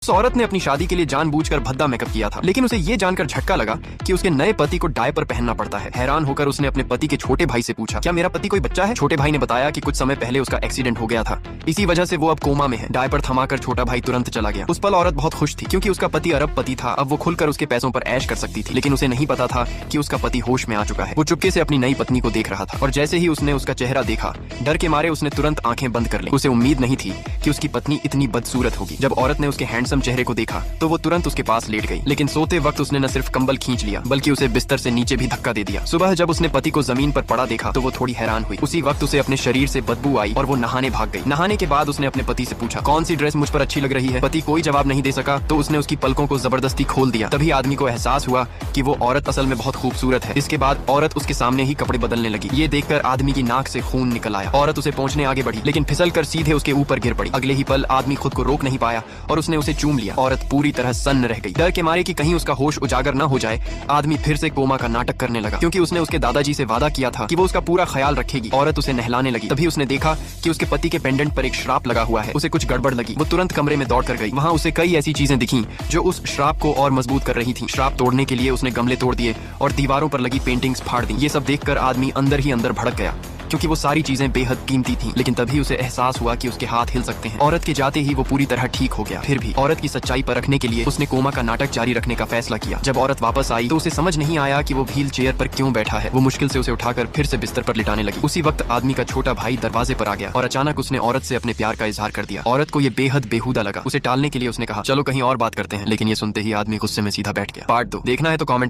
उस औरत ने अपनी शादी के लिए जानबूझकर भद्दा मेकअप किया था, लेकिन उसे ये जानकर झटका लगा कि उसके नए पति को डायपर पहनना पड़ता है। हैरान होकर उसने अपने पति के छोटे भाई से पूछा, क्या मेरा पति कोई बच्चा है? छोटे भाई ने बताया कि कुछ समय पहले उसका एक्सीडेंट हो गया था, इसी वजह से वो अब कोमा में है। डायपर थमाकर छोटा भाई तुरंत चला गया। उस पल औरत बहुत खुश थी क्योंकि उसका पति अरबपति था। अब वो खुलकर उसके पैसों पर ऐश कर सकती थी, लेकिन उसे नहीं पता था कि उसका पति होश में आ चुका है। वो चुपके से अपनी नई पत्नी को देख रहा था और जैसे ही उसने उसका चेहरा देखा, डर के मारे उसने तुरंत आंखें बंद कर ली। उसे उम्मीद नहीं थी कि उसकी पत्नी इतनी बदसूरत होगी। जब औरत ने उसके हैंडसम चेहरे को देखा तो वो तुरंत उसके पास लेट गई, लेकिन सोते वक्त उसने न सिर्फ कंबल खींच लिया बल्कि उसे बिस्तर से नीचे भी धक्का दे दिया। सुबह जब उसने पति को जमीन पर पड़ा देखा तो वो थोड़ी हैरान हुई। उसी वक्त उसे अपने शरीर से बदबू आई और वो नहाने भाग गई। नहाने के बाद उसने अपने पति से पूछा, कौन सी ड्रेस मुझ पर अच्छी लग रही है? पति कोई जवाब नहीं दे सका तो उसने उसकी पलकों को जबरदस्ती खोल दिया। तभी आदमी को एहसास हुआ कि वो औरत असल में बहुत खूबसूरत है। इसके बाद औरत उसके सामने ही कपड़े बदलने लगी। ये देखकर आदमी की नाक से खून निकल आया। औरत उसे पहुंचने आगे बढ़ी, लेकिन फिसल कर सीधे उसके ऊपर गिर पड़ी। अगले ही पल आदमी खुद को रोक नहीं पाया और उसने उसे चूम लिया। औरत पूरी तरह सन्न रह गई। डर के मारे कि कहीं उसका होश उजागर न हो जाए, आदमी फिर से कोमा का नाटक करने लगा, क्योंकि उसने उसके दादाजी से वादा किया था कि वो उसका पूरा ख्याल रखेगी। औरत उसे नहलाने लगी। तभी उसने देखा कि उसके पति के पेंडेंट पर एक श्राप लगा हुआ है। उसे कुछ गड़बड़ लगी। वो तुरंत कमरे में दौड़ कर गई। वहाँ उसे कई ऐसी चीजें दिखीं जो उस श्राप को और मजबूत कर रही थीं। श्राप तोड़ने के लिए उसने गमले तोड़ दिए और दीवारों पर लगी पेंटिंग्स फाड़ दी। ये सब देखकर आदमी अंदर ही अंदर भड़क गया, क्योंकि वो सारी चीजें बेहद कीमती थीं। लेकिन तभी उसे एहसास हुआ कि उसके हाथ हिल सकते हैं। औरत के जाते ही वो पूरी तरह ठीक हो गया। फिर भी औरत की सच्चाई परखने के लिए उसने कोमा का नाटक जारी रखने का फैसला किया। जब औरत वापस आई तो उसे समझ नहीं आया कि वो व्हील चेयर पर क्यों बैठा है। वो मुश्किल से उसे उठाकर फिर से बिस्तर पर लिटाने लगी। उसी वक्त आदमी का छोटा भाई दरवाजे पर आ गया और अचानक उसने औरत से अपने प्यार का इजहार कर दिया। औरत को ये बेहद बेहुदा लगा। उसे टालने के लिए उसने कहा, चलो कहीं और बात करते हैं, लेकिन ये सुनते ही आदमी गुस्से में सीधा बैठ गया। पार्ट 2 देखना है तो कमेंट